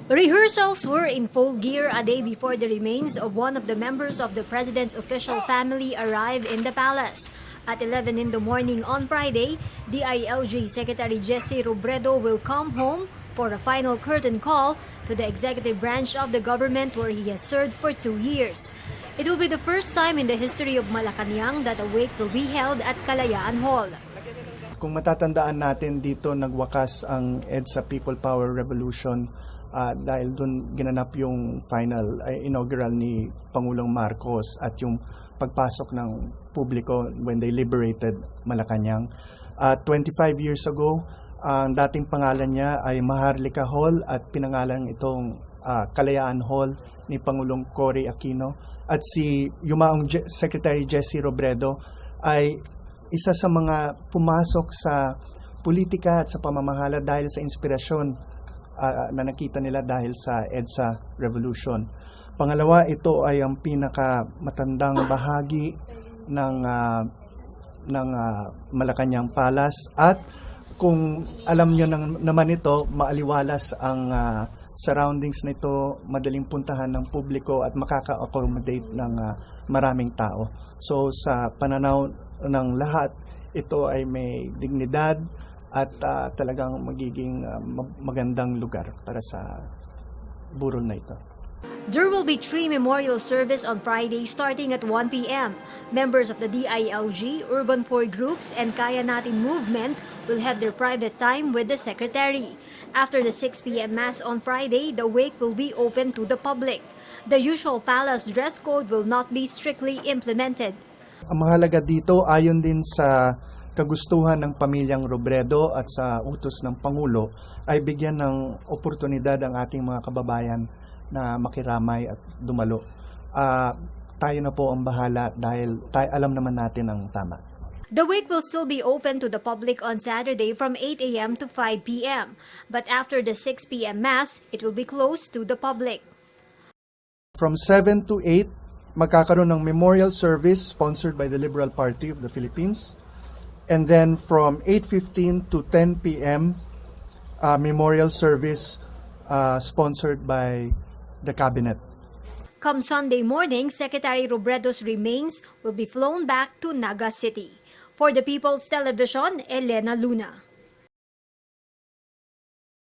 Rehearsals were in full gear a day before the remains of one of the members of the president's official family arrived in the palace. At 11 in the morning on Friday, DILG Secretary Jesse Robredo will come home for a final curtain call to the executive branch of the government where he has served for 2 years. It will be the first time in the history of Malacanang that a wake will be held at Kalayaan Hall. Kung matatandaan natin dito, nagwakas ang EDSA People Power Revolution dahil doon ginanap yung final inaugural ni Pangulong Marcos at yung pagpasok ng publiko when they liberated Malacanang. 25 years ago, ang dating pangalan niya ay Maharlika Hall at pinangalan itong Kalayaan Hall ni Pangulong Cory Aquino. At si yumaong Secretary Jesse Robredo ay isa sa mga pumasok sa politika at sa pamamahala dahil sa inspirasyon na nakita nila dahil sa EDSA Revolution. Pangalawa, ito ay ang pinakamatandang bahagi ng Malacanang Palace at kung alam nyo naman ito, maaliwalas ang surroundings nito, madaling puntahan ng publiko at makaka-accommodate ng maraming tao. So sa pananaw ng lahat, ito ay may dignidad at talagang magiging magandang lugar para sa burol na ito. There will be 3 memorial service on Friday starting at 1 p.m. Members of the DILG, urban poor groups, and Kaya Natin movement will have their private time with the Secretary. After the 6 p.m. Mass on Friday, the wake will be open to the public. The usual palace dress code will not be strictly implemented. Ang mahalaga dito, ayon din sa kagustuhan ng pamilyang Robredo at sa utos ng Pangulo, ay bigyan ng oportunidad ang ating mga kababayan na makiramay at dumalo. Tayo na po ang bahala dahil alam naman natin ang tama. The wake will still be open to the public on Saturday from 8 a.m. to 5 p.m. But after the 6 p.m. Mass, it will be closed to the public. From 7 to 8, magkakaroon ng memorial service sponsored by the Liberal Party of the Philippines. And then from 8:15 to 10 p.m., memorial service sponsored by the Cabinet. Come Sunday morning, Secretary Robredo's remains will be flown back to Naga City. For the People's Television, Elena Luna.